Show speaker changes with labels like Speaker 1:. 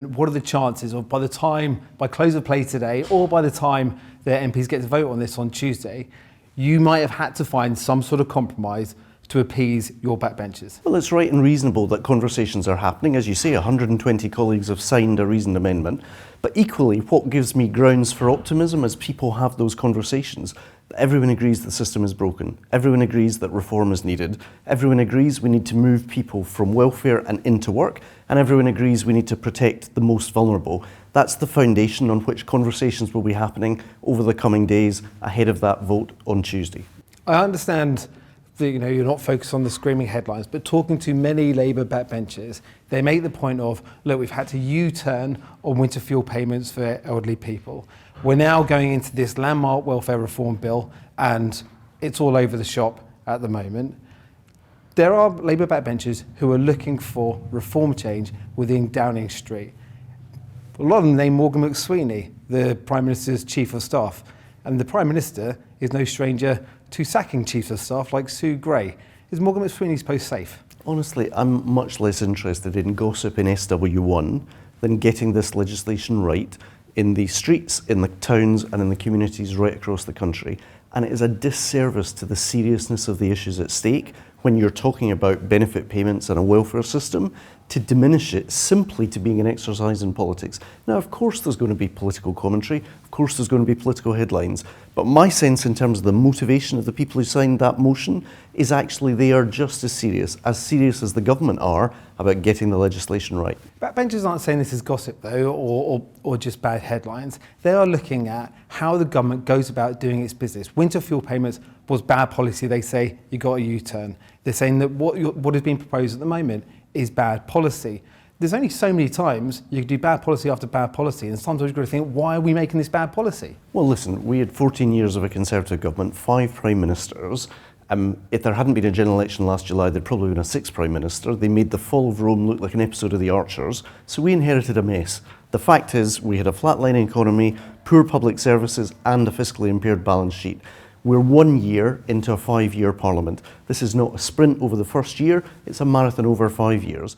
Speaker 1: What are the chances of by close of play today, or by the time the MPs get to vote on this on Tuesday, you might have had to find some sort of compromise to appease your backbenchers?
Speaker 2: Well, it's right and reasonable that conversations are happening. As you say, 120 colleagues have signed a reasoned amendment. But equally, what gives me grounds for optimism is people have those conversations. Everyone agrees the system is broken. Everyone agrees that reform is needed. Everyone agrees we need to move people from welfare and into work. And everyone agrees we need to protect the most vulnerable. That's the foundation on which conversations will be happening over the coming days ahead of that vote on Tuesday.
Speaker 1: I understand that you're not focused on the screaming headlines, but talking to many Labour backbenchers, they make the point of, look, we've had to U-turn on winter fuel payments for elderly people. We're now going into this landmark welfare reform bill, and it's all over the shop at the moment. There are Labour backbenchers who are looking for reform change within Downing Street. A lot of them name Morgan McSweeney, the Prime Minister's Chief of Staff, and the Prime Minister is no stranger to sacking Chiefs of Staff like Sue Gray. Is Morgan McSweeney's post safe?
Speaker 2: Honestly, I'm much less interested in gossip in SW1 than getting this legislation right in the streets, in the towns and in the communities right across the country. And it is a disservice to the seriousness of the issues at stake when you're talking about benefit payments and a welfare system to diminish it simply to being an exercise in politics. Now, of course there's going to be political commentary, of course there's going to be political headlines, but my sense in terms of the motivation of the people who signed that motion is actually they are just as serious as the government are about getting the legislation right.
Speaker 1: Backbenchers aren't saying this is gossip though, or just bad headlines. They are looking at how the government goes about doing its business. Winter fuel payments was bad policy. They say you got a U-turn. They're saying that what is being proposed at the moment is bad policy. There's only so many times you can do bad policy after bad policy, and sometimes you've got to think, why are we making this bad policy?
Speaker 2: Well, listen, we had 14 years of a Conservative government, 5 Prime Ministers. If there hadn't been a general election last July, there'd probably been a 6th Prime Minister. They made the fall of Rome look like an episode of The Archers, so we inherited a mess. The fact is, we had a flatlining economy, poor public services, and a fiscally impaired balance sheet. We're 1 year into a 5-year parliament. This is not a sprint over the first year, it's a marathon over 5 years.